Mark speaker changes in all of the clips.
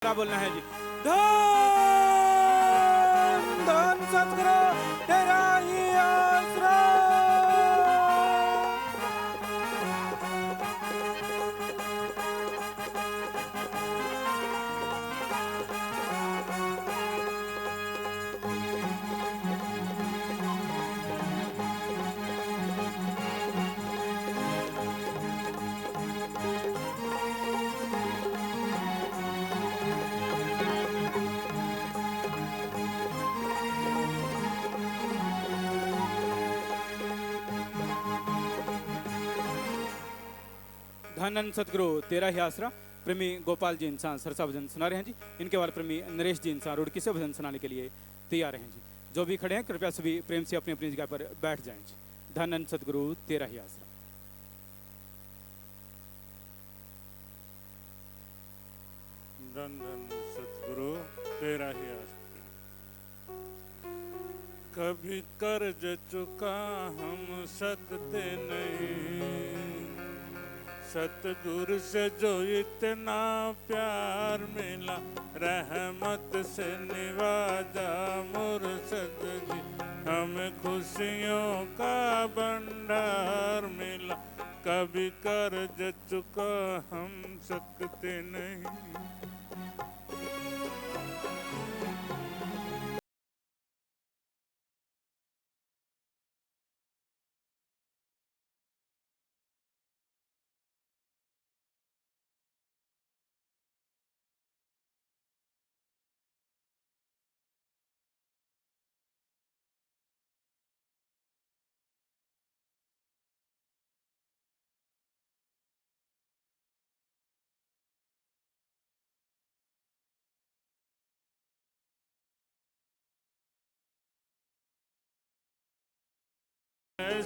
Speaker 1: क्या बोलना है जी। धन धन सतगुरु तेरा ही आसरा। धन सतगुरु तेरा ही आसरा। प्रेमी गोपाल जी इंसान सरसा भजन सुना रहे हैं जी। इनके बाद प्रेमी नरेश जी इंसान रुड़की से भजन सुनाने के लिए तैयार हैं जी। जो भी खड़े हैं कृपया सभी प्रेम से अपनी अपनी जगह पर बैठ जाएं जी। धन सतगुरु तेरा ही आसरा।
Speaker 2: धन धन सतगुरु तेरा ही आसरा। कभी कर्ज चुका हम सकते नहीं, सतगुरु से जो इतना प्यार मिला, रहमत से निवाजा मुर्शद जी, हमें खुशियों का भंडार मिला। कभी कर्ज चुका हम सकते नहीं।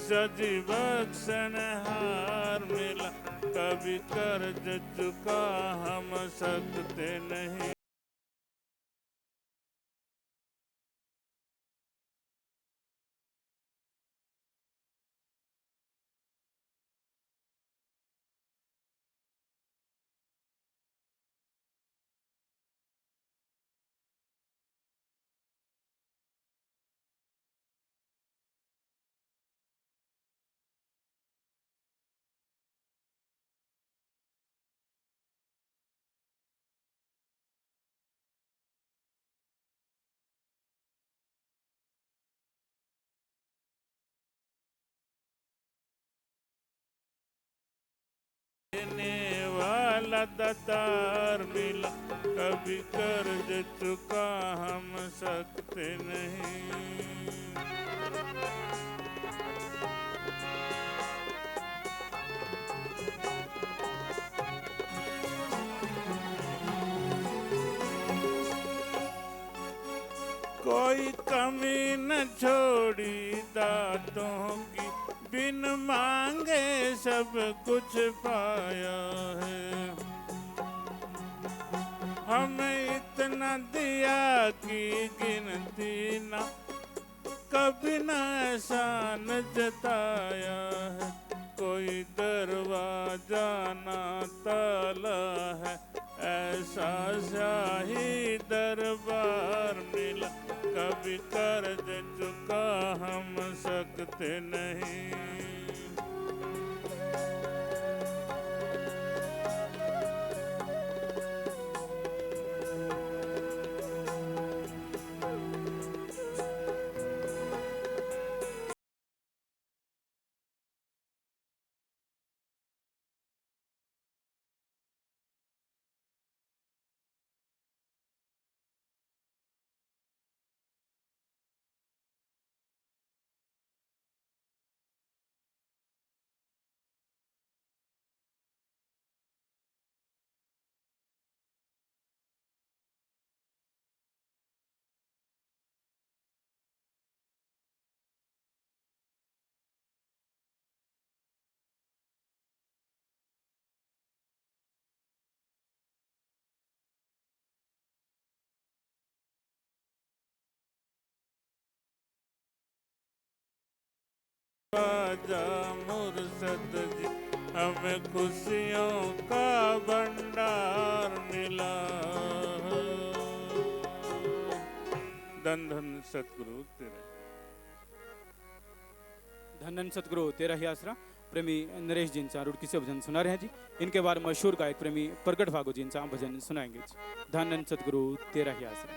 Speaker 2: सजी बख्शनहार मिला, कभी कर्ज चुका हम सकते नहीं। देने वाला दातार मिला, कभी कर्ज चुका हम सकते नहीं। कोई कमी न छोड़ी दातों की, बिन मांगे सब कुछ पाया है। हमें इतना दिया कि गिनती ना, कभी न एहसान जताया है। कोई दरवाजा ना ताला है, ऐसा शाही दरबार मिला। कभी कर्ज चुका हम सकते नहीं। राजा मुर्शद जी, हमें खुशियों का भंडार मिला। धन धन सतगुरु तेरा।
Speaker 1: धन धन सतगुरु तेरा ही आसरा प्रेमी नरेश जींचा रुड़की से भजन सुना रहे हैं जी। इनके बाद मशहूर गायक प्रेमी प्रगट भागो जींचा भजन सुनाएंगे जी। धन धन सतगुरु तेरा ही आसरा।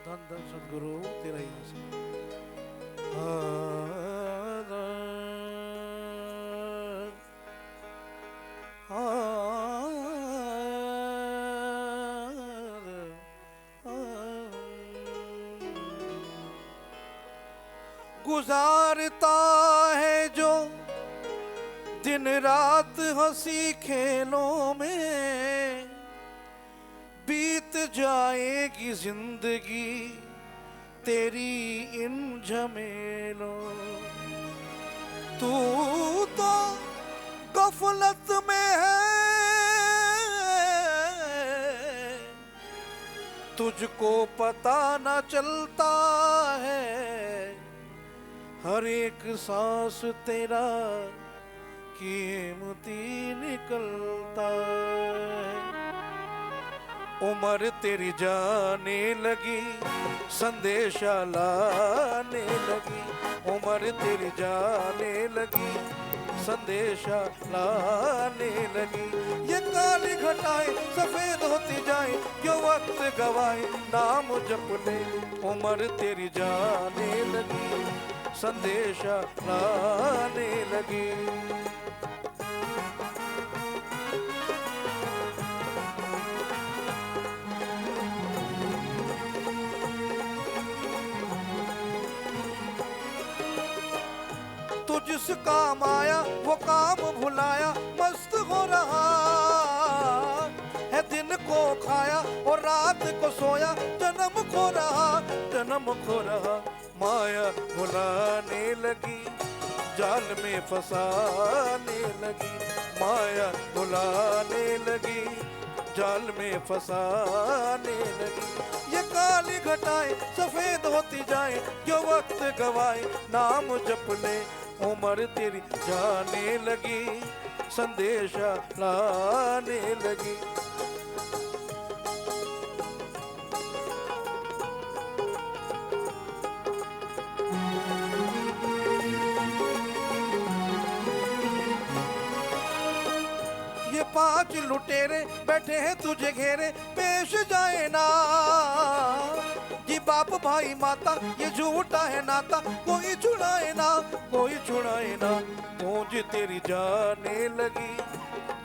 Speaker 3: धन धन सतगुरु तेरा ही आसरा। गुजारता है जो दिन रात हंसी खेलों में, बीत जाएगी जिंदगी तेरी इन झमेलों। तू तो गफलत में है, तुझको पता न चलता है, हर एक सांस तेरा कीमती निकलता है। उम्र तेरी जाने लगी, संदेशा लाने लगी। उम्र तेरी जाने लगी, संदेशा लाने लगी। ये काली घटाएं सफेद होती जाए, जो वक्त गवाए नाम जप ले। उम्र तेरी जाने लगी, संदेशा लाने लगी। तू जिस काम आया वो काम भुलाया, मस्त हो रहा है। दिन को खाया और रात को सोया, जन्म खो रहा, जन्म खो रहा। माया भुलाने लगी, जाल में फंसाने लगी। माया भुलाने लगी, जाल में फंसाने लगी। ये काली घटाएं सफेद होती जाए, जो वक्त गवाए नाम जप ले। उम्र तेरी जाने लगी, संदेशा लाने लगी। ये 5 लुटेरे बैठे हैं तुझे घेरे, पेश जाए ना जी बाप भाई माता, ये झूठा है नाता। कोई छुड़ाए ना, कोई छुड़ाए ना। गूंज तेरी जाने लगी,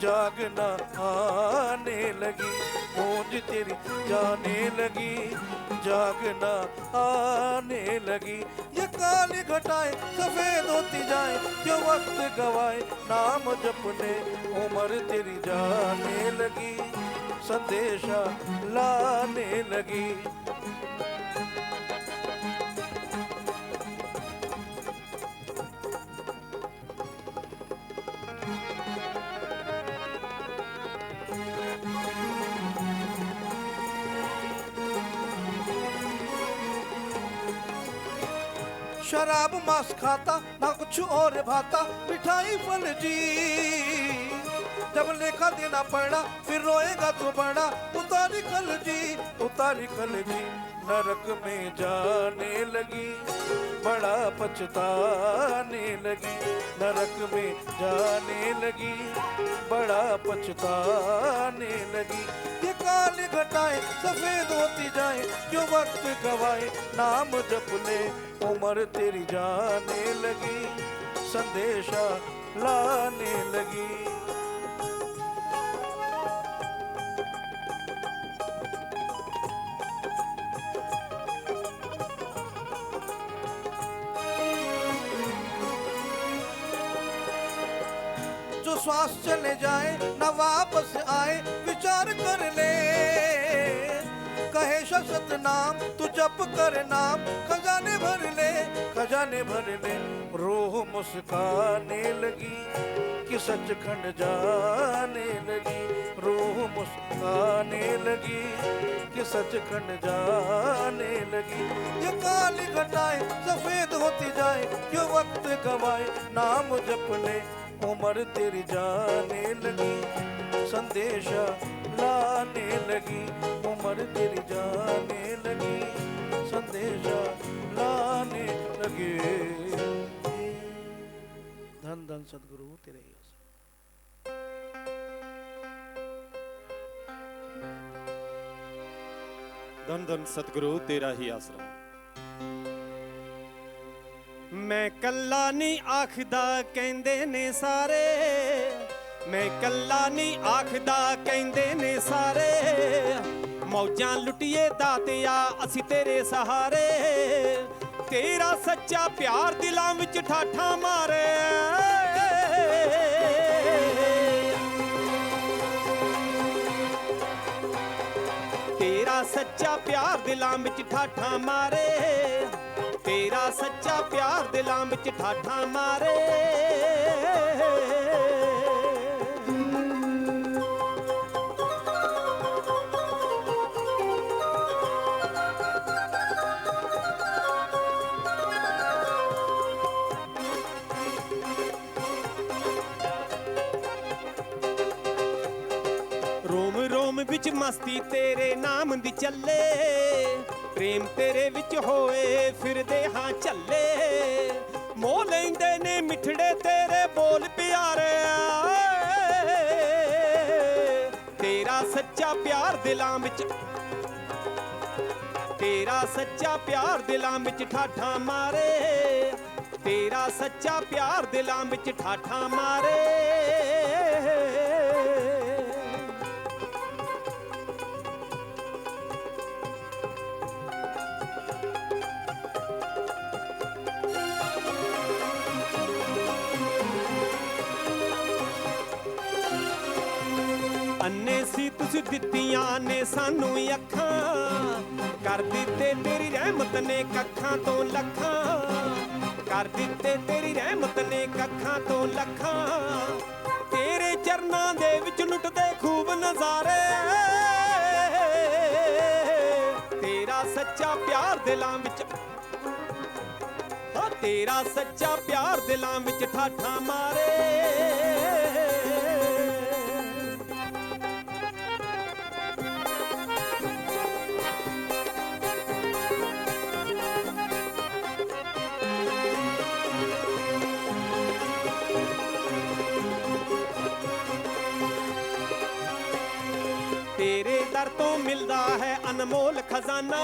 Speaker 3: जागना आने लगी। गूंज तेरी जाने लगी, जागना आने लगी। ये काली घटाएं सफेद होती जाए, जो वक्त गवाए नाम जप ले। उम्र तेरी जाने लगी, संदेशा लाने लगी। शराब मांस खाता ना कुछ और भाता, मिठाई फल जी। जब लेखा देना पड़ा फिर रोएगा तो बड़ा, उतारी कल जी, उतारी कल जी। नरक में जाने लगी, बड़ा पछताने लगी। नरक में जाने लगी, बड़ा पछताने लगी। ये काली घटाएं सफेद होती जाए, जो वक्त गवाए नाम जप ले। उम्र तेरी जाने लगी, संदेशा लाने लगी। जो श्वास चले जाए न वापस आए, विचार कर ले। कहे सत नाम तू जप कर नाम, खजाने भर ले, खजाने भर ले। रूह मुस्काने लगी कि सचखंड जाने लगी। रूह मुस्काने लगी कि सचखंड जाने लगी। ये काली घटाएं सफेद होती जाए, क्यों वक्त गवाए नाम जपने उम्र तेरी जाने लगी। संदेशा लाने लगी उम्र तेरी जाने लगी, संदेशा लाने लगे। धन धन सदगुरु तेरे ही आस।
Speaker 4: धन धन सतगुरु तेरा ही आसरा। मैं कल्ला नहीं आखदा कहंदे ने सारे, मैं कल्ला नहीं आखदा कहंदे ने सारे, मौजां लुटिए दातिया असी तेरे सहारे। तेरा सच्चा प्यार दिलां विच ठाठा मारे, तेरा सच्चा प्यार दिलां विच ठाठा मारे, तेरा सच्चा प्यार दिलां विच ठाठा मारे। रोम रोम विच मस्ती तेरे नाम दी चले, प्रेम तेरे विच होए फिरदे हां झल्ले। मोह लैंदे ने मिठड़े तेरे बोल प्यारे, तेरा सच्चा प्यार दिलां विच, तेरा सच्चा प्यार दिलां विच ठाठा मारे, तेरा सच्चा प्यार दिलां विच ठाठा मारे। अन्ने सी तुस दित्तियां ने सानू अखां, कर दिते तेरी रहमत ने कखां तो लखां, कर दिते तेरी रहमत ने कखां तो लखां। तेरे चरनां दे विच लुटदे खूब नज़ारे, तेरा सच्चा प्यार दिलां विच, हाँ तेरा सच्चा प्यार दिलां विच ठाठा मारे। तेरे दर तो मिलदा है अनमोल खजाना,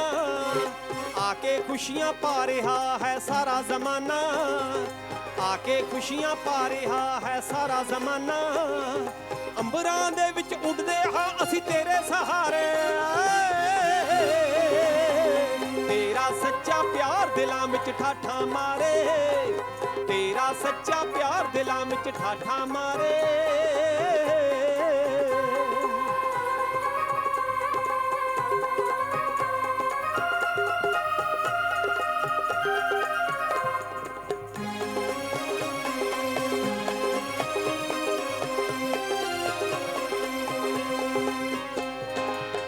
Speaker 4: आके खुशियां पा रहा है सारा जमाना, आके खुशियां पा रहा है सारा जमाना। अंबरां दे विच उड़दे हां असी तेरे सहारे, तेरा सच्चा प्यार दिलां विच ठाठा मारे, तेरा सच्चा प्यार दिलां विच ठाठा मारे।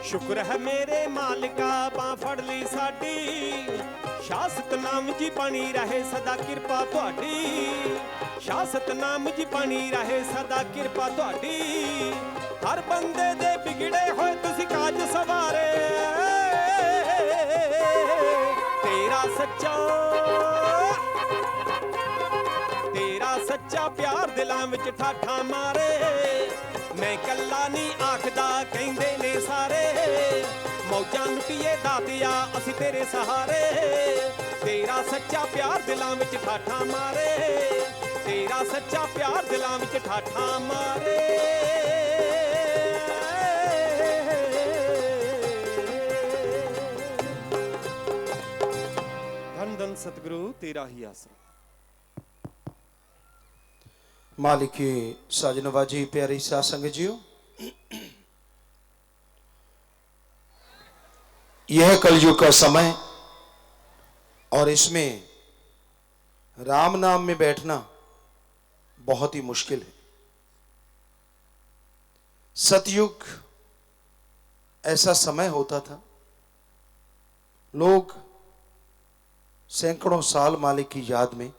Speaker 4: शुक्र है मेरे मालिका बां फड़ ली साडी, शाह सतनाम जी बनी रहे सदा किरपा तुहाडी, शाह सतनाम जी बनी रहे सदा किरपा तुहाडी। हर बंदे दे बिगड़े होए तुसी काज सवारे, तेरा सच्चा, तेरा सच्चा प्यार दिलां विच ठाठा मारे। मैं कल्ला नहीं आखदा कहंदे ने सारे, मौजां लुटिए दातिया असी तेरे सहारे। तेरा सच्चा प्यार दिलां विच ठाठा मारे, तेरा सच्चा प्यार दिलां विच ठाठा मारे। धन धन सतगुरु तेरा ही आसरा।
Speaker 3: मालिक की साजनवाजी प्यारी साध संगत जीओ, यह कलयुग का समय और इसमें राम नाम में बैठना बहुत ही मुश्किल है। सतयुग ऐसा समय होता था, लोग सैकड़ों साल मालिक की याद में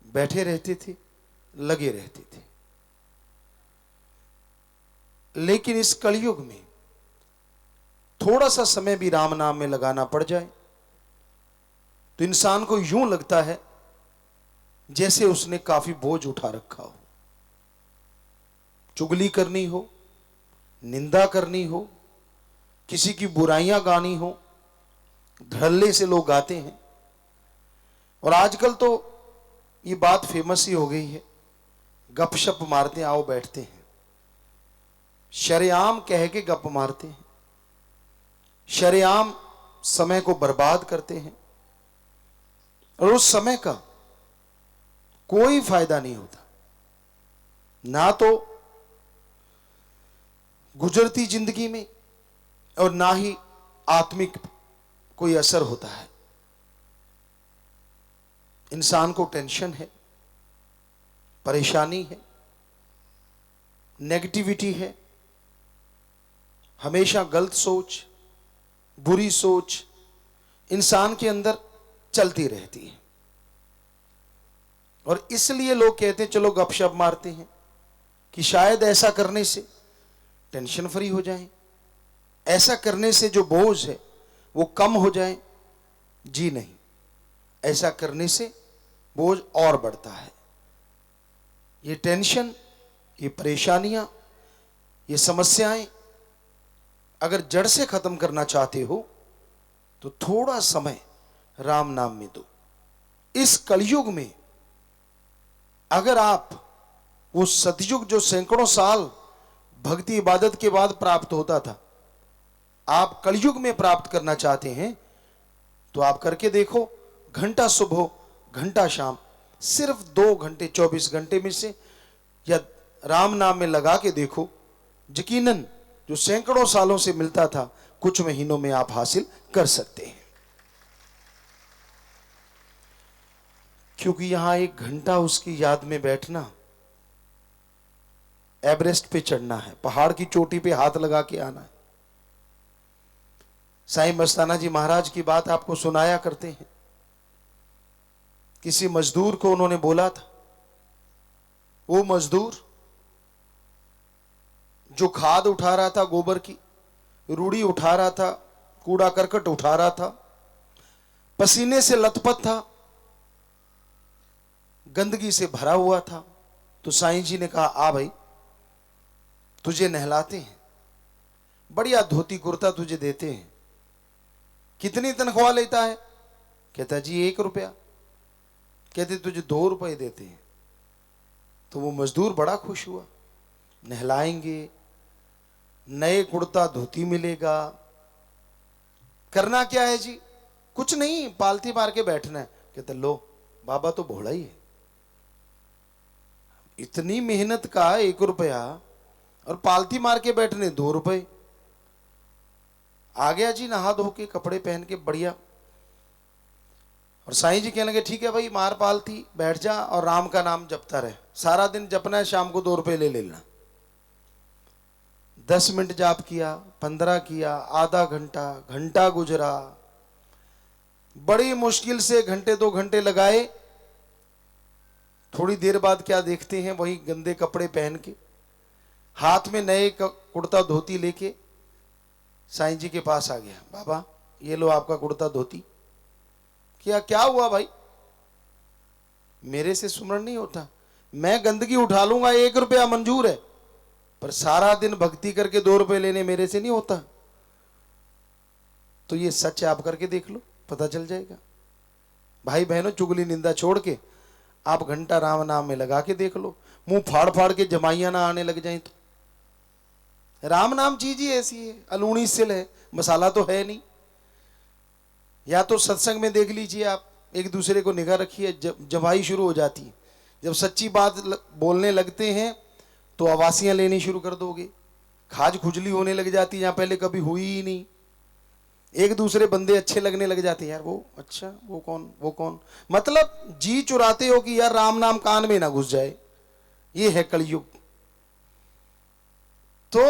Speaker 3: बैठे रहते थे, लगे रहते थे। लेकिन इस कलयुग में थोड़ा सा समय भी राम नाम में लगाना पड़ जाए तो इंसान को यूं लगता है जैसे उसने काफी बोझ उठा रखा हो। चुगली करनी हो, निंदा करनी हो, किसी की बुराइयां गानी हो, धड़ल्ले से लोग गाते हैं। और आजकल तो ये बात फेमस ही हो गई है, गपशप मारते आओ बैठते हैं, शरेआम कह के गप मारते हैं, शरेआम समय को बर्बाद करते हैं और उस समय का कोई फायदा नहीं होता। ना तो गुजरती जिंदगी में और ना ही आत्मिक कोई असर होता है। इंसान को टेंशन है, परेशानी है, नेगेटिविटी है, हमेशा गलत सोच, बुरी सोच इंसान के अंदर चलती रहती है। और इसलिए लोग कहते हैं चलो गपशप मारते हैं कि शायद ऐसा करने से टेंशन फ्री हो जाए, ऐसा करने से जो बोझ है वो कम हो जाए। जी नहीं, ऐसा करने से बोझ और बढ़ता है। ये टेंशन, ये परेशानियां, ये समस्याएं अगर जड़ से खत्म करना चाहते हो तो थोड़ा समय राम नाम में दो। इस कलयुग में अगर आप वो सतयुग जो सैकड़ों साल भक्ति इबादत के बाद प्राप्त होता था, आप कलयुग में प्राप्त करना चाहते हैं तो आप करके देखो। घंटा सुबह, घंटा शाम, सिर्फ 2 घंटे 24 घंटे में से या राम नाम में लगा के देखो, यकीनन जो सैकड़ों सालों से मिलता था कुछ महीनों में आप हासिल कर सकते हैं। क्योंकि यहां 1 घंटा उसकी याद में बैठना एवरेस्ट पे चढ़ना है, पहाड़ की चोटी पे हाथ लगा के आना है। साईं मस्ताना जी महाराज की बात आपको सुनाया करते हैं। किसी मजदूर को उन्होंने बोला था, वो मजदूर जो खाद उठा रहा था, गोबर की रूढ़ी उठा रहा था, कूड़ा करकट उठा रहा था, पसीने से लथपथ था, गंदगी से भरा हुआ था। तो साईं जी ने कहा, आ भाई तुझे नहलाते हैं, बढ़िया धोती कुर्ता तुझे देते हैं, कितनी तनख्वाह लेता है? कहता जी 1 रुपया। कहते तुझे 2 रुपए देते हैं। तो वो मजदूर बड़ा खुश हुआ, नहलाएंगे, नए कुर्ता धोती मिलेगा। करना क्या है जी? कुछ नहीं, पालती मार के बैठना है। कहते लो बाबा तो भोला ही है, इतनी मेहनत का 1 रुपया और पालती मार के बैठने 2 रुपए। आ गया जी नहा धो के, कपड़े पहन के बढ़िया। और साईं जी कहने लगे ठीक है भाई, मार पालती, बैठ जा और राम का नाम जपता रहे। सारा दिन जपना है, शाम को 2 रुपए ले लेना। 10 मिनट जाप किया, 15 किया, आधा घंटा, घंटा गुजरा। बड़ी मुश्किल से घंटे 2 घंटे लगाए। थोड़ी देर बाद क्या देखते हैं, वही गंदे कपड़े पहन के, हाथ में नए कुर्ता धोती लेके साईं जी के पास आ गया। बाबा ये लो आपका कुर्ता धोती। क्या हुआ भाई? मेरे से सुमरण नहीं होता, मैं गंदगी उठा लूंगा, 1 रुपया मंजूर है, पर सारा दिन भक्ति करके 2 रुपए लेने मेरे से नहीं होता। तो ये सच है, आप करके देख लो, पता चल जाएगा। भाई बहनों, चुगली निंदा छोड़ के आप घंटा राम नाम में लगा के देख लो, मुंह फाड़ फाड़ के जमाइयां ना आने लग जाए तो। राम नाम चीज ही ऐसी है, अलूणी सिल है, मसाला तो है नहीं। या तो सत्संग में देख लीजिए आप, एक दूसरे को निगाह रखिए, जमाई शुरू हो जाती है। जब सच्ची बात बोलने लगते हैं तो आवासियां लेनी शुरू कर दोगे, खाज खुजली होने लग जाती है, यहाँ पहले कभी हुई ही नहीं। एक दूसरे बंदे अच्छे लगने लग जाते हैं, यार वो अच्छा, वो कौन, मतलब जी चुराते हो कि यार राम नाम कान में ना घुस जाए। ये है कलयुग। तो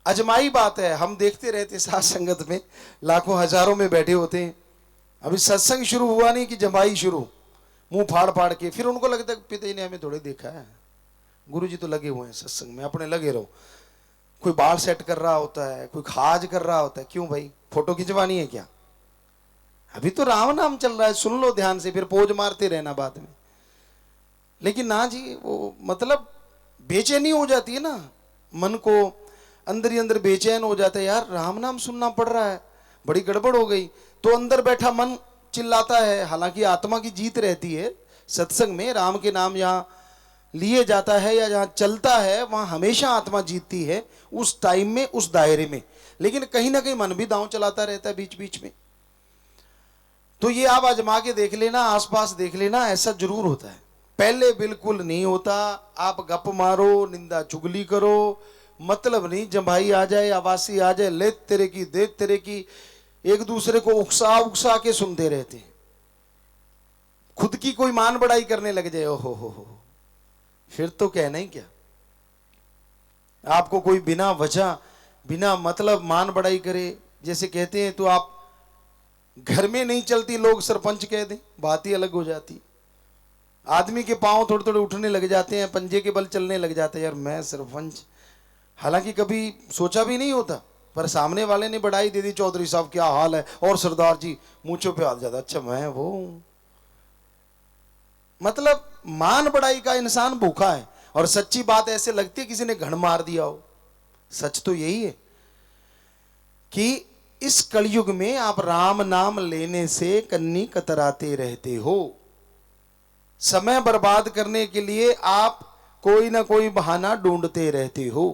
Speaker 5: अजमाई बात है। हम देखते रहते साथ संगत में लाखों हजारों में बैठे होते हैं, अभी सत्संग शुरू हुआ नहीं कि जमाई शुरू, मुंह फाड़ फाड़ के। फिर उनको लगता है पिता ने हमें थोड़े देखा है, गुरुजी तो लगे हुए हैं सत्संग में, अपने लगे रहो। कोई बाल सेट कर रहा होता है, कोई खाज कर रहा होता है, क्यों भाई फोटो खिंचवानी है क्या? अभी तो राम नाम चल रहा है, सुन लो ध्यान से, फिर पोज मारते रहना बाद में। लेकिन ना जी, वो मतलब बेचैनी हो जाती है ना, मन को अंदर ही अंदर बेचैन हो जाता है, यार राम नाम सुनना पड़ रहा है, बड़ी गड़बड़ हो गई। तो अंदर बैठा मन चिल्लाता है, हालांकि आत्मा की जीत रहती है सत्संग में। राम के नाम जहाँ लिए जाता है या जहाँ चलता है वहाँ हमेशा आत्मा जीतती है, उस टाइम में, उस दायरे में। लेकिन कहीं ना कहीं मन भी दांव चलाता रहता है बीच बीच में। तो ये आप आजमा के देख लेना, आसपास देख लेना, ऐसा जरूर होता है। पहले बिल्कुल नहीं होता। आप गप मारो, निंदा चुगली करो, मतलब नहीं, जम्भाई आ जाए, आवासी आ जाए, ले तेरे की दे तेरे की, एक दूसरे को उकसा उकसा के सुनते रहते हैं। खुद की कोई मान बढ़ाई करने लग जाए, ओहो हो, फिर तो कहना ही क्या। आपको कोई बिना वजह बिना मतलब मान बढ़ाई करे, जैसे कहते हैं, तो आप घर में नहीं चलती, लोग सरपंच कह दें, बात ही अलग हो जाती। आदमी के पांव थोड़े थोड़े उठने लग जाते हैं, पंजे के बल चलने लग जाते हैं, यार मैं सरपंच, हालांकि कभी सोचा भी नहीं होता, पर सामने वाले ने बढ़ाई दे दी, चौधरी साहब क्या हाल है, और सरदार जी मूंछों पे हाथ जाता, अच्छा मैं वो हूं। मतलब मान बढ़ाई का इंसान भूखा है। और सच्ची बात ऐसे लगती है किसी ने घण मार दिया हो। सच तो यही है कि इस कलयुग में आप राम नाम लेने से कन्नी कतराते रहते हो। समय बर्बाद करने के लिए आप कोई ना कोई बहाना ढूंढते रहते हो।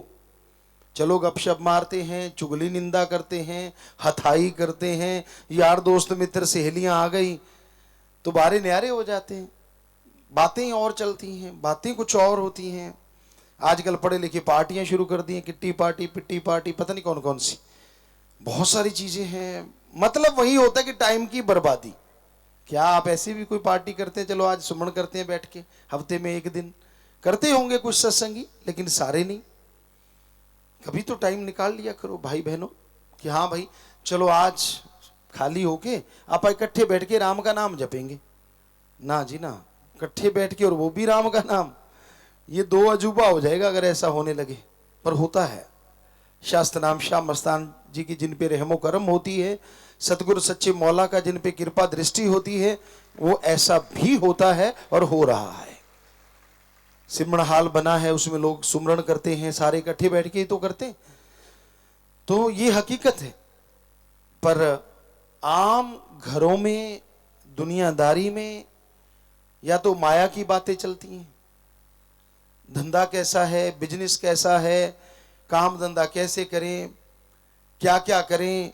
Speaker 5: चलो गपशप मारते हैं, चुगली निंदा करते हैं, हथाई करते हैं, यार दोस्त मित्र सहेलियां आ गई तो बारे न्यारे हो जाते हैं, बातें और चलती हैं, बातें कुछ और होती हैं। आजकल पढ़े लिखे पार्टियां शुरू कर दी हैं, किट्टी पार्टी, पिट्टी पार्टी, पता नहीं कौन कौन सी, बहुत सारी चीजें हैं। मतलब वही होता है कि टाइम की बर्बादी। क्या आप ऐसी भी कोई पार्टी करते हैं? चलो आज सुमन करते हैं बैठ के, हफ्ते में एक दिन करते होंगे कुछ सत्संगी, लेकिन सारे नहीं। कभी तो टाइम निकाल लिया करो भाई बहनों कि हाँ भाई चलो आज खाली होके आप इकट्ठे बैठ के राम का नाम जपेंगे। ना जी ना, इकट्ठे बैठ के और वो भी राम का नाम, ये दो अजूबा हो जाएगा अगर ऐसा होने लगे। पर होता है। शास्त्र नाम शाह मस्तान जी की जिन पे रहमो करम होती है, सतगुरु सच्चे मौला का जिन पे कृपा दृष्टि होती है, वो ऐसा भी होता है और हो रहा है। सिमरण हाल बना है, उसमें लोग सुमरण करते हैं, सारे इकट्ठे बैठ के ही तो करते हैं। तो ये हकीकत है। पर आम घरों में, दुनियादारी में, या तो माया की बातें चलती हैं, धंधा कैसा है, बिजनेस कैसा है, काम धंधा कैसे करें, क्या क्या करें।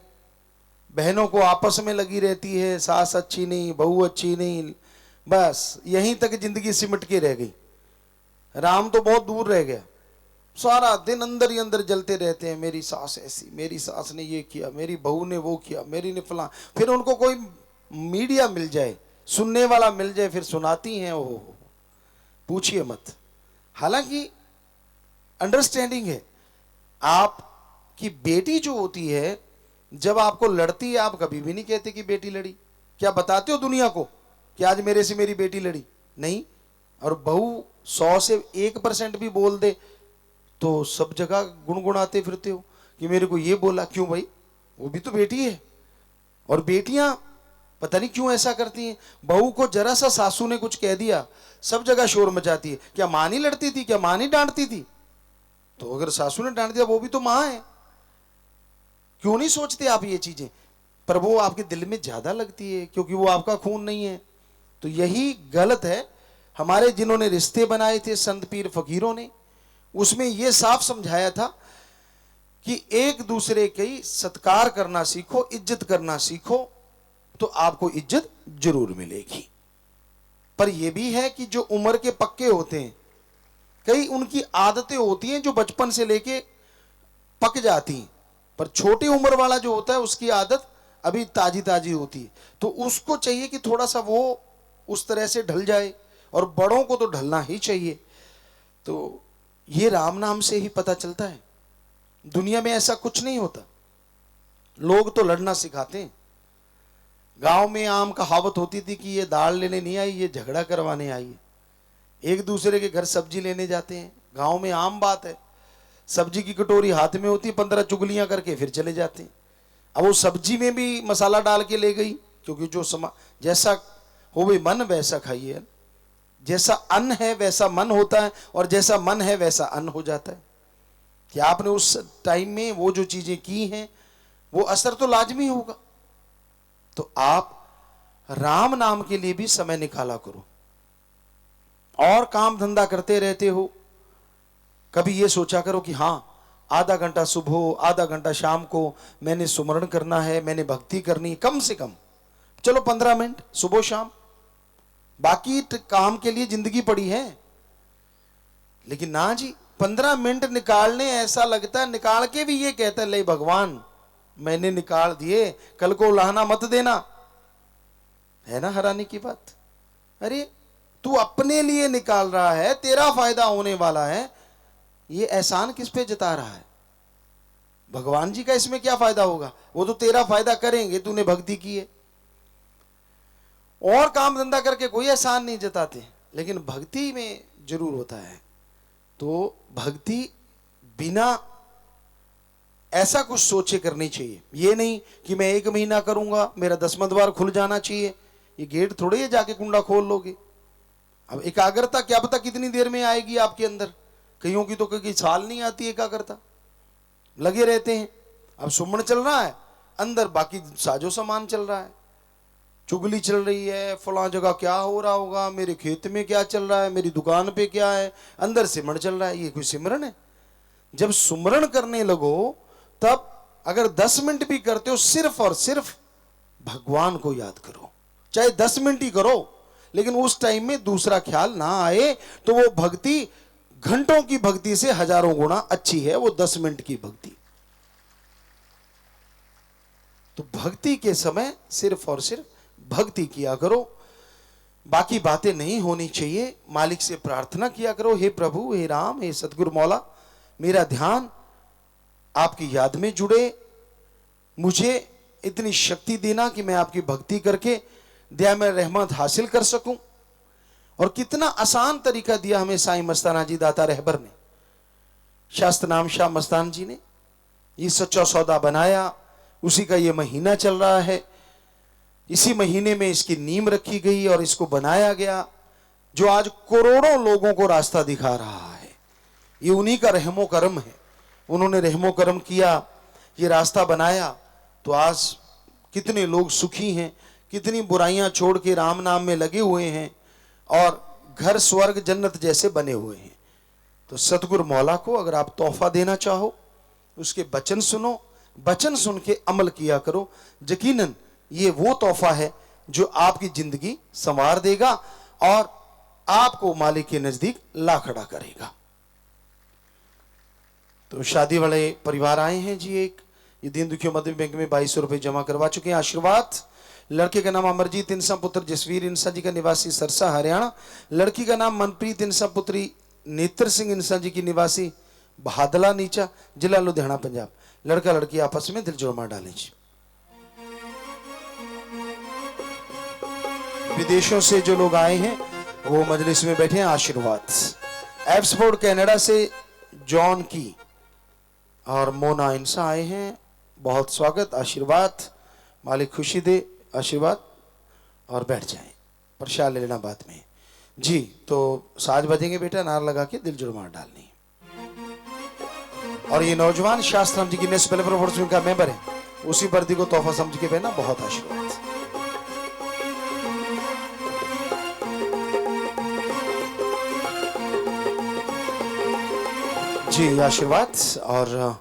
Speaker 5: बहनों को आपस में लगी रहती है, सास अच्छी नहीं, बहू अच्छी नहीं, बस यहीं तक जिंदगी सिमट के रह गई। राम तो बहुत दूर रह गया। सारा दिन अंदर ही अंदर जलते रहते हैं, मेरी सास ऐसी, मेरी सास ने ये किया, मेरी बहू ने वो किया, मेरी ने फलां। फिर उनको कोई मीडिया मिल जाए, सुनने वाला मिल जाए, फिर सुनाती हैं, ओहो पूछिए मत। हालांकि अंडरस्टैंडिंग है। आपकी बेटी जो होती है, जब आपको लड़ती है, आप कभी भी नहीं कहते कि बेटी लड़ी। क्या बताते हो दुनिया को कि आज मेरे से मेरी बेटी लड़ी? नहीं। और बहू 100 से 1% भी बोल दे तो सब जगह गुनगुनाते फिरते हो कि मेरे को ये बोला। क्यों भाई, वो भी तो बेटी है। और बेटियां पता नहीं क्यों ऐसा करती हैं, बहू को जरा सा सासू ने कुछ कह दिया, सब जगह शोर मचाती है। क्या मां नहीं लड़ती थी? क्या मां नहीं डांटती थी? तो अगर सासू ने डांट दिया, वो भी तो मां है। क्यों नहीं सोचते आप ये चीजें? पर वो आपके दिल में ज्यादा लगती है क्योंकि वो आपका खून नहीं है। तो यही गलत है। हमारे जिन्होंने रिश्ते बनाए थे संत पीर फकीरों ने, उसमें यह साफ समझाया था कि एक दूसरे की सत्कार करना सीखो, इज्जत करना सीखो, तो आपको इज्जत जरूर मिलेगी। पर यह भी है कि जो उम्र के पक्के होते हैं, कई उनकी आदतें होती हैं जो बचपन से लेके पक जाती हैं, पर छोटी उम्र वाला जो होता है उसकी आदत अभी ताजी ताजी होती है। तो उसको चाहिए कि थोड़ा सा वो उस तरह से ढल जाए, और बड़ों को तो ढलना ही चाहिए। तो ये राम नाम से ही पता चलता है। दुनिया में ऐसा कुछ नहीं होता। लोग तो लड़ना सिखाते हैं। गांव में आम कहावत होती थी कि ये दाल लेने नहीं आई, ये झगड़ा करवाने आई है। एक दूसरे के घर सब्जी लेने जाते हैं, गांव में आम बात है। सब्जी की कटोरी हाथ में होती है, 15 चुगलियां करके फिर चले जाते हैं। अब वो सब्जी में भी मसाला डाल के ले गई, क्योंकि जो जैसा होवे मन वैसा खाइए। जैसा अन्न है वैसा मन होता है, और जैसा मन है वैसा अन्न हो जाता है। कि आपने उस टाइम में वो जो चीजें की हैं वो असर तो लाजमी होगा। तो आप राम नाम के लिए भी समय निकाला करो। और काम धंधा करते रहते हो, कभी ये सोचा करो कि हाँ, आधा घंटा सुबह आधा घंटा शाम को मैंने सुमरण करना है, मैंने भक्ति करनी है। कम से कम चलो 15 मिनट सुबह शाम, बाकी काम के लिए जिंदगी पड़ी है। लेकिन ना जी, 15 मिनट निकालने ऐसा लगता है, निकाल के भी ये कहता है ले भगवान मैंने निकाल दिए, कल को उलाहना मत देना। है ना हैरानी की बात। अरे तू अपने लिए निकाल रहा है, तेरा फायदा होने वाला है, ये एहसान किस पे जता रहा है? भगवान जी का इसमें क्या फायदा होगा? वो तो तेरा फायदा करेंगे, तूने भक्ति की है। और काम धंधा करके कोई एहसान नहीं जताते, लेकिन भक्ति में जरूर होता है। तो भक्ति बिना ऐसा कुछ सोचे करनी चाहिए। ये नहीं कि मैं 1 महीना करूंगा, मेरा 10वां द्वार खुल जाना चाहिए। ये गेट थोड़े है जाके कुंडा खोल लोगे। अब एकाग्रता क्या पता कितनी देर में आएगी आपके अंदर। कईयों की तो कई साल नहीं आती एकाग्रता, लगे रहते हैं। अब सुमन चल रहा है, अंदर बाकी साजो सामान चल रहा है, चुगली चल रही है, फलां जगह क्या हो रहा होगा, मेरे खेत में क्या चल रहा है, मेरी दुकान पे क्या है, अंदर सिमरण चल रहा है। ये कोई सिमरन है? जब सुमरण करने लगो तब अगर 10 मिनट भी करते हो, सिर्फ और सिर्फ भगवान को याद करो। चाहे 10 मिनट ही करो, लेकिन उस टाइम में दूसरा ख्याल ना आए, तो वो भक्ति घंटों की भक्ति से हजारों गुना अच्छी है, वो 10 मिनट की भक्ति। तो भक्ति के समय सिर्फ और सिर्फ भक्ति किया करो, बाकी बातें नहीं होनी चाहिए। मालिक से प्रार्थना किया करो, हे प्रभु, हे राम, हे सतगुरु मौला, मेरा ध्यान आपकी याद में जुड़े, मुझे इतनी शक्ति देना कि मैं आपकी भक्ति करके दया में रहमत हासिल कर सकूं। और कितना आसान तरीका दिया हमें साईं मस्ताना जी दाता रहबर ने, शास्त्र नाम शाह मस्तान जी ने। ये सच्चा सौदा बनाया, उसी का ये महीना चल रहा है। इसी महीने में इसकी नींव रखी गई और इसको बनाया गया, जो आज करोड़ों लोगों को रास्ता दिखा रहा है। ये उन्हीं का रहमो करम है। उन्होंने रहमो करम किया, ये रास्ता बनाया, तो आज कितने लोग सुखी हैं, कितनी बुराइयां छोड़ के राम नाम में लगे हुए हैं और घर स्वर्ग जन्नत जैसे बने हुए हैं। तो सतगुरु मौला को अगर आप तोहफा देना चाहो, उसके वचन सुनो, वचन सुन के अमल किया करो। यकीनन ये वो तोहफा है जो आपकी जिंदगी संवार देगा और आपको मालिक के नजदीक ला खड़ा करेगा। तो शादी वाले परिवार आए हैं जी। एक ये दीन दुखियों मध्य बैंक में 2200 रुपए जमा करवा चुके हैं। आशीर्वाद। लड़के का नाम अमरजीत इंसा पुत्र जसवीर इंसा जी का निवासी सरसा हरियाणा। लड़की का नाम मनप्रीत इंसा पुत्री नेत्र सिंह इंसा जी की निवासी भादला नीचा, जिला लुधियाना पंजाब। लड़का लड़की आपस में दिल जोड़मा डालें जी। विदेशों से जो लोग आए हैं वो मजलिस में बैठे हैं। आशीर्वाद। एप्सफोर्ड कनाडा से जॉन की और मोना इंसा आए हैं, बहुत स्वागत। आशीर्वाद। मालिक खुशी दे। आशीर्वाद। और बैठ जाएं, प्रसाद ले लेना बाद में जी। तो साज बजेंगे बेटा, नार लगा के दिल जुड़मार डालनी। और ये नौजवान शास्त्र राम जी की नेक्स्ट वेलफेयर का मेंबर है, उसी वर्दी को तोहफा समझ के पहना। बहुत आशीर्वाद जी। आशीर्वाद। और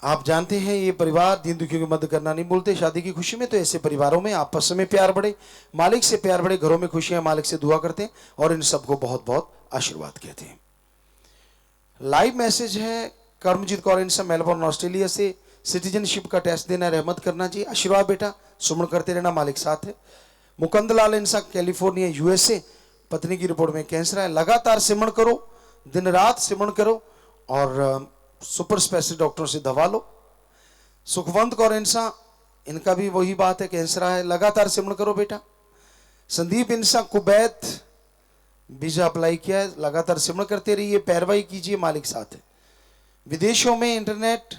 Speaker 5: आप जानते हैं ये परिवार दीन दुखियों की मदद करना नहीं भूलते। शादी की खुशी में तो ऐसे परिवारों में आपस में प्यार बढ़े, मालिक से प्यार बढ़े, घरों में खुशियां, मालिक से दुआ करते हैं और इन सबको बहुत बहुत आशीर्वाद कहते हैं। लाइव मैसेज है कर्मजीत कौर इंसा मेलबोर्न ऑस्ट्रेलिया से। सिटीजनशिप का टेस्ट देना, रहमत करना जी। आशीर्वाद बेटा, सुमन करते रहना, मालिक साथ है। मुकंद लाल इंसा कैलिफोर्निया यूएसए। पत्नी की रिपोर्ट में कैंसर है। लगातार सिमरण करो, दिन रात सिमरण करो और सुपर स्पेशलिस्ट डॉक्टरों से दवा लो। सुखवंत कौर इंसान, इनका भी वही बात है, कैंसर है, लगातार सिमरण करो बेटा। संदीप इंसान कुवैत वीजा अप्लाई किया है, लगातार सिमरण करते रहिए, पैरवाई कीजिए, मालिक साथ है। विदेशों में इंटरनेट,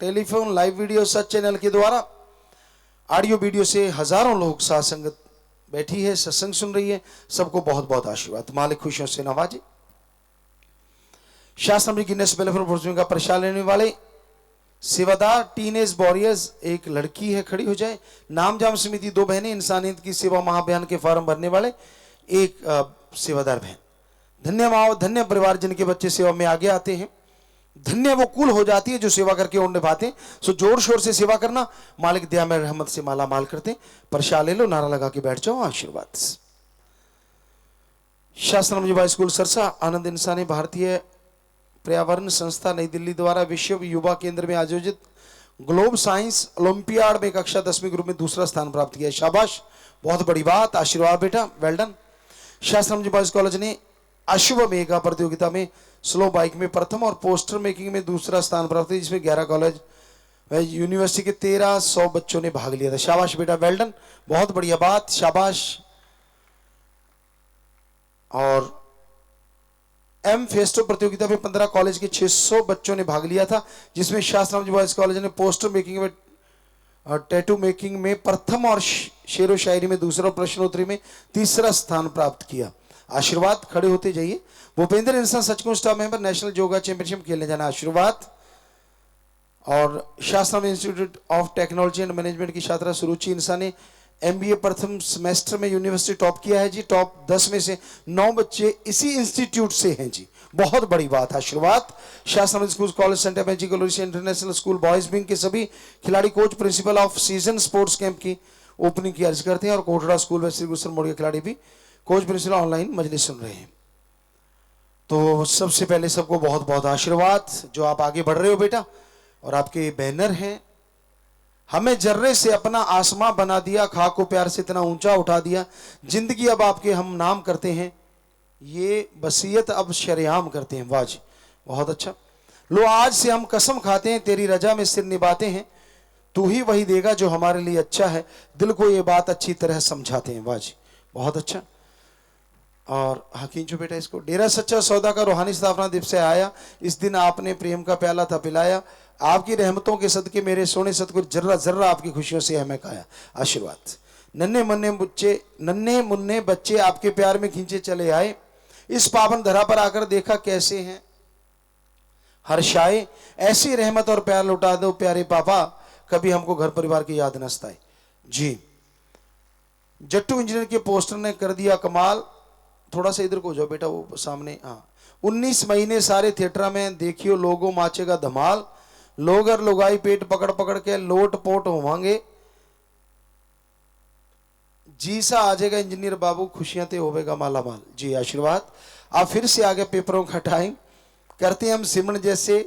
Speaker 5: टेलीफोन, लाइव वीडियो, सच चैनल के द्वारा ऑडियो वीडियो से हजारों लोग साथ संगत बैठी है, सत्संग सुन रही है, सबको बहुत बहुत आशीर्वाद, मालिक खुशियों से नवाजे। शास्त्र गिनेस वेलफेयर का प्रसाद लेने वाले सेवादार टीनेज वॉरियर्स, एक लड़की है, खड़ी हो जाए। नाम जाम समिति 2 बहनें, इंसानियत की सेवा महाअभियान के फॉर्म भरने वाले एक सेवादार बहन। धन्य माँ, धन्य परिवार जिनके बच्चे सेवा में आगे आते हैं, धन्य वो कुल हो जाती है जो सेवा करके और निभाते हैं। सो जोर शोर से सेवा करना, मालिक दया में रहमत से माला माल करते हैं। प्रसाद ले लो, नारा लगा के बैठ जाओ, आशीर्वाद। शास्त्र स्कूल सरसा, आनंद इंसानी भारतीय पर्यावरण संस्था नई दिल्ली द्वारा विश्व युवा केंद्र में आयोजित ग्लोब साइंस ओलंपियाड में कक्षा 10वीं ग्रुप में दूसरा स्थान प्राप्त किया। शाबाश, बहुत बड़ी बात, आशीर्वाद बेटा, वेल डन। शास्त्र बॉयज कॉलेज ने अशुभ मेगा प्रतियोगिता में स्लो बाइक में प्रथम और पोस्टर मेकिंग में दूसरा स्थान प्राप्त किया, जिसमें 11 कॉलेज व यूनिवर्सिटी के 1300 बच्चों ने भाग लिया था। शाबाश बेटा, वेल डन, बहुत बढ़िया बात, शाबाश। और एम फेस्टो प्रतियोगिता में 15 कॉलेज के 600 बच्चों ने भाग लिया था, जिसमें शास्त्र बॉयज कॉलेज ने पोस्टर मेकिंग में, टैटू मेकिंग में प्रथम और शेरो शायरी में दूसरा, प्रश्नोत्तरी में तीसरा स्थान प्राप्त किया। आशीर्वाद, खड़े होते जाइए। भूपेंद्र इंसान सचमुच staff member, national yoga championship खेलने जाना, आशीर्वाद। और शास्त्र institute of technology and management की छात्रा सुरुचि इंसान ने एमबीए प्रथम सेमेस्टर में यूनिवर्सिटी टॉप किया है जी। टॉप 10 में से 9 बच्चे इसी इंस्टीट्यूट से हैं जी, बहुत बड़ी बात, आशीर्वाद। शास्त्र school college centre magical international school boys wing के सभी खिलाड़ी coach principle off season sports camp की ओपनिंग की अर्ज करते हैं। और कोटड़ा स्कूल व श्री गुलशन मोड़ के खिलाड़ी भी कोच प्रिंसिपल ऑनलाइन मजलिस सुन रहे हैं। तो सबसे पहले सबको बहुत बहुत आशीर्वाद, जो आप आगे बढ़ रहे हो बेटा। और आपके बैनर हैं, हमें जर्रे से अपना आसमां बना दिया, खाक को प्यार से इतना ऊंचा उठा दिया, जिंदगी अब आपके हम नाम करते हैं, ये वसीयत अब शरेआम करते हैं। वाह जी, बहुत अच्छा। लो आज से हम कसम खाते हैं, तेरी रजा में सिर निभाते हैं, तू ही वही देगा जो हमारे लिए अच्छा है, दिल को ये बात अच्छी तरह समझाते हैं। वाह जी, बहुत अच्छा। और हकींचो बेटा इसको, डेरा सच्चा सौदा का रूहानी स्थापना दिवस से आया, इस दिन आपने प्रेम का प्याला था पिलाया, आपकी रहमतों के सदके मेरे सोने सतगुरु जर्रा जर्रा आपकी खुशियों से हमें खाया, आशीर्वाद। नन्हे मुन्ने बच्चे आपके प्यार में खींचे चले आए, इस पावन धरा पर आकर देखा कैसे हैं हर्षाए, ऐसी रहमत और प्यार लौटा दो प्यारे पापा, कभी हमको घर परिवार की याद न सताए जी। जट्टू इंजीनियर के पोस्टर ने कर दिया कमाल, थोड़ा सा इधर को जाओ बेटा, वो सामने, हाँ। 19 महीने सारे थिएटर में देखियो लोगों माचेगा धमाल, लोग और लुगाई पेट पकड़ पकड़ के लोट पोट होवांगे, जी सा आ जाएगा इंजीनियर बाबू, खुशियां ते होवेगा माला माल जी, आशीर्वाद। आप फिर से आगे पेपरों का टाइम करते हैं हम सिमरन जैसे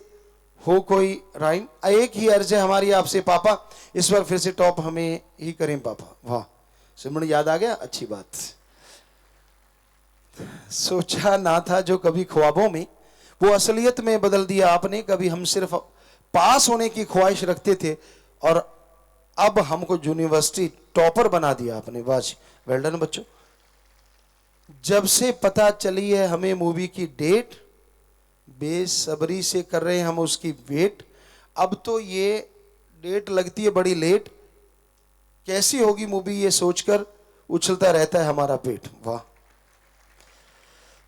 Speaker 5: हो कोई राइम, एक ही अर्ज है हमारी आपसे पापा, इस बार फिर से टॉप हमें ही करें पापा। वाह, सिमरन याद आ गया, अच्छी बात। सोचा ना था जो कभी ख्वाबों में, वो असलियत में बदल दिया आपने, कभी हम सिर्फ पास होने की ख्वाहिश रखते थे और अब हमको यूनिवर्सिटी टॉपर बना दिया आपने। वाह, वेल डन बच्चों। जब से पता चली है हमें मूवी की डेट, बेसब्री से कर रहे हैं हम उसकी वेट, अब तो ये डेट लगती है बड़ी लेट, कैसी होगी मूवी ये सोचकर उछलता रहता है हमारा पेट। वाह,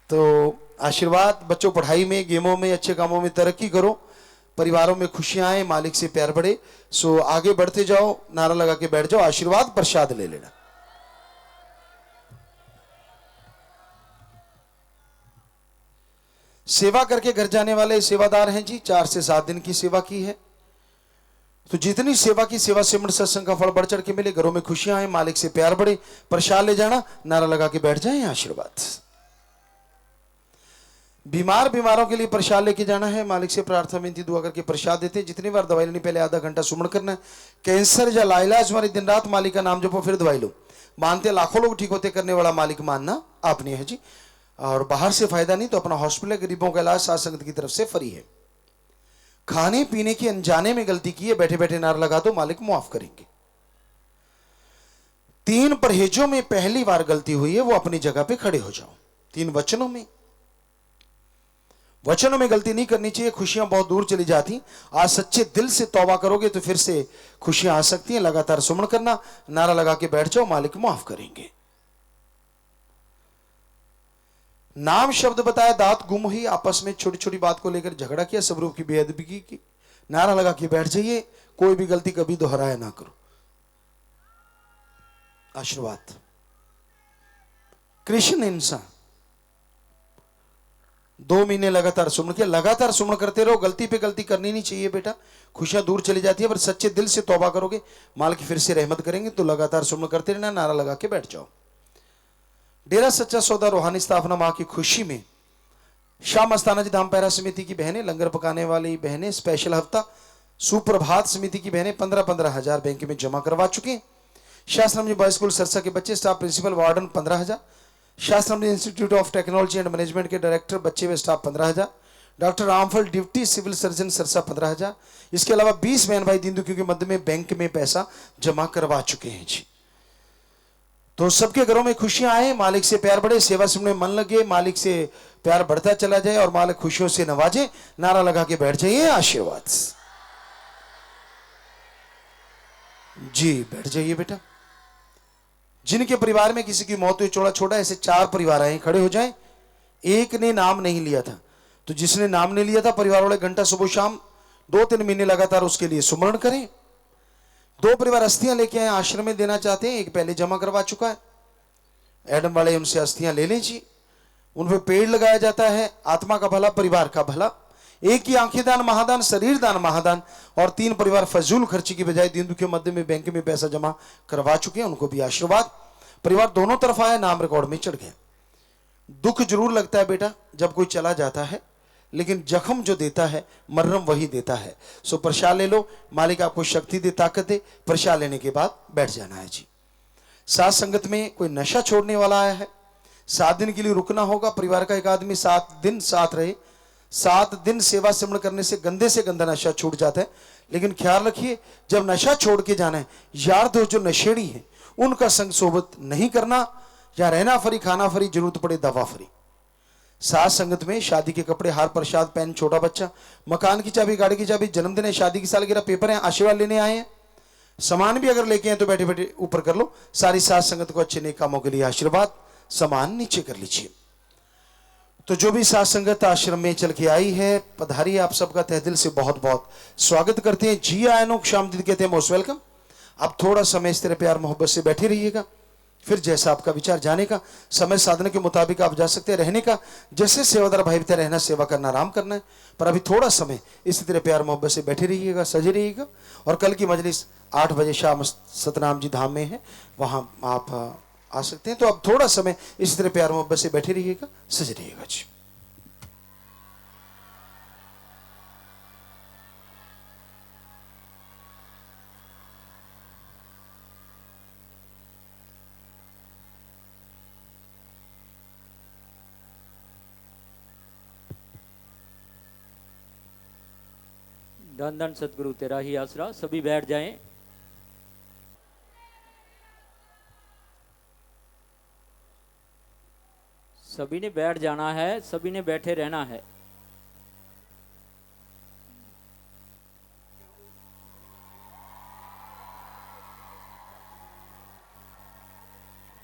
Speaker 5: तो आशीर्वाद बच्चों, पढ़ाई में, गेमों में, अच्छे कामों में तरक्की करो, परिवारों में खुशियां आए, मालिक से प्यार बढ़े। सो आगे बढ़ते जाओ, नारा लगा के बैठ जाओ, आशीर्वाद प्रसाद ले लेना। सेवा करके घर जाने वाले सेवादार हैं जी, 4 से 7 दिन की सेवा की है, तो जितनी सेवा की सेवा सिमरन सत्संग का फल बढ़ चढ़ के मिले, घरों में खुशियां आए, मालिक से प्यार बढ़े, प्रसाद ले जाना, नारा लगा के बैठ जाए, आशीर्वाद। बीमारों के लिए प्रसाद लेके जाना है, मालिक से प्रार्थना विनती दुआ करके प्रसाद देते हैं। जितनी बार दवाई लेनी पहले आधा घंटा सुमन करना है। कैंसर या लाइलाज हमारी दिन रात मालिक का नाम जपो फिर दवाई लो, मानते लाखों लोग ठीक होते करने वाला मालिक मानना आपने है जी। और बाहर से फायदा नहीं तो अपना हॉस्पिटल, गरीबों का इलाज साथ संगत की तरफ से फ्री है। खाने पीने की अनजाने में गलती की है, बैठे बैठे नारा लगा दो, मालिक माफ करेंगे। 3 परहेजों में पहली बार गलती हुई है, वो अपनी जगह पे खड़े हो जाओ। 3 वचनों में गलती नहीं करनी चाहिए, खुशियां बहुत दूर चली जाती। आज सच्चे दिल से तौबा करोगे तो फिर से खुशियां आ सकती हैं। लगातार सुमन करना, नारा लगा के बैठ जाओ, मालिक माफ करेंगे। नाम शब्द बताया, दांत गुम हुई, आपस में छोटी छोटी बात को लेकर झगड़ा किया, सब रूप की बेअदबी की, नारा लगा के बैठ जाइए, कोई भी गलती कभी दोहराया ना करो। आशीर्वाद। कृष्ण इंसान 2 महीने लगातार सुमन किया, लगातार सुमन करते रहो, गलती पे गलती करनी नहीं चाहिए बेटा, खुशियां दूर चली जाती है। पर सच्चे दिल से तौबा करोगे, मालिक फिर से रहमत करेंगे। तो लगातार सुमन करते रहना, नारा लगा के बैठ जाओ। डेरा सच्चा सौदा रूहानी स्थापना मां की खुशी में शाह मस्ताना जी धाम पैरा समिति की बहनें, लंगर पकाने वाली बहनें, स्पेशल हफ्ता सुप्रभात समिति की बहनें 15-15 हजार बैंक में जमा करवा चुके हैं। शास्त्रम जी बॉयज स्कूल सरसा के बच्चे, staff principal warden 15,000। Shastram ji institute of technology and management के डायरेक्टर बच्चे व staff 15,000। Doctor Ramphal deputy civil surgeon Sirsa 15,000। इसके अलावा 20 बहन भाई दीन दुखियों के मध्य में बैंक में पैसा जमा करवा चुके हैं जी। तो सबके घरों में खुशियां आए, मालिक से प्यार बढ़े, सेवा में मन लगे, मालिक से प्यार बढ़ता चला जाए और मालिक खुशियों से नवाजे। नारा लगा के बैठ जाइए, आशीर्वाद जी। बैठ जाइए बेटा। जिनके परिवार में किसी की मौत हुई, चौड़ा छोड़ा, ऐसे 4 परिवार आए, खड़े हो जाएं। एक ने नाम नहीं लिया था, तो जिसने नाम नहीं लिया था, परिवार वाले घंटा सुबह शाम 2-3 महीने लगातार उसके लिए सुमरण करें। 2 परिवार अस्थियां लेके आए, आश्रम में देना चाहते हैं, एक पहले जमा करवा चुका है, एडम वाले, उनसे अस्थियां ले लें जी। उन पे पेड़ लगाया जाता है, आत्मा का भला, परिवार का भला। एक की आंखें दान महादान, शरीर दान महादान। और 3 परिवार फजूल खर्ची की बजाय दीन दुखियों मध्य में बैंक में पैसा जमा करवा चुके हैं, उनको भी आशीर्वाद। परिवार दोनों तरफ आया, नाम रिकॉर्ड में चढ़ गया। दुख जरूर लगता है बेटा जब कोई चला जाता है, लेकिन जख्म जो देता है मरहम वही देता है। सो प्रसाद ले लो, मालिक आपको शक्ति दे, ताकत दे। प्रसाद लेने के बाद बैठ जाना है जी। साथ संगत में कोई नशा छोड़ने वाला आया है, 7 दिन के लिए रुकना होगा। परिवार का एक आदमी 7 दिन साथ रहे, 7 दिन सेवा सिमरण करने से गंदा नशा छूट जाता है। लेकिन ख्याल रखिए, जब नशा छोड़ के जाना है, यार दोस्त जो नशेड़ी है उनका संग सोबत नहीं करना। या रहना फ्री, खाना फ्री, जरूरत पड़े दवा फ्री। साथ संगत में शादी के कपड़े, हार, प्रसाद, पेन, छोटा बच्चा, मकान की चाबी, गाड़ी की चाबी, जन्मदिन है, शादी की सालगिरह, पेपर है, आशीर्वाद लेने आए हैं। सामान भी अगर लेके आए तो बैठे बैठे ऊपर कर लो। सारी साथ संगत को अच्छे नेक कामों के लिए आशीर्वाद। सामान नीचे कर लीजिए। तो जो भी साथ संगत आश्रम में चल के आई है, पधारी, आप सबका तहे दिल से बहुत बहुत स्वागत करते हैं। जी आयनो शामदीद कहते हैं, मोस्ट वेलकम। अब थोड़ा समय इस तरह प्यार मोहब्बत से बैठे रहिएगा, फिर जैसा आपका विचार, जाने का समय साधन के मुताबिक आप जा सकते हैं। रहने का जैसे सेवादार भाई भी रहना, सेवा करना, आराम करना है। पर अभी थोड़ा समय इसी तरह प्यार मोहब्बत से बैठे रहिएगा, सजे रहिएगा। और कल की मजलिस 8 बजे शाम सतनाम जी धाम में है, वहां आप आ सकते हैं। तो अब थोड़ा समय इसी तरह प्यार मोहब्बत से बैठे रहिएगा, सजे रहिएगा जी।
Speaker 6: धन धन सतगुरु तेरा ही आसरा। सभी बैठ जाएं। सभी ने बैठ जाना है, सभी ने बैठे रहना है।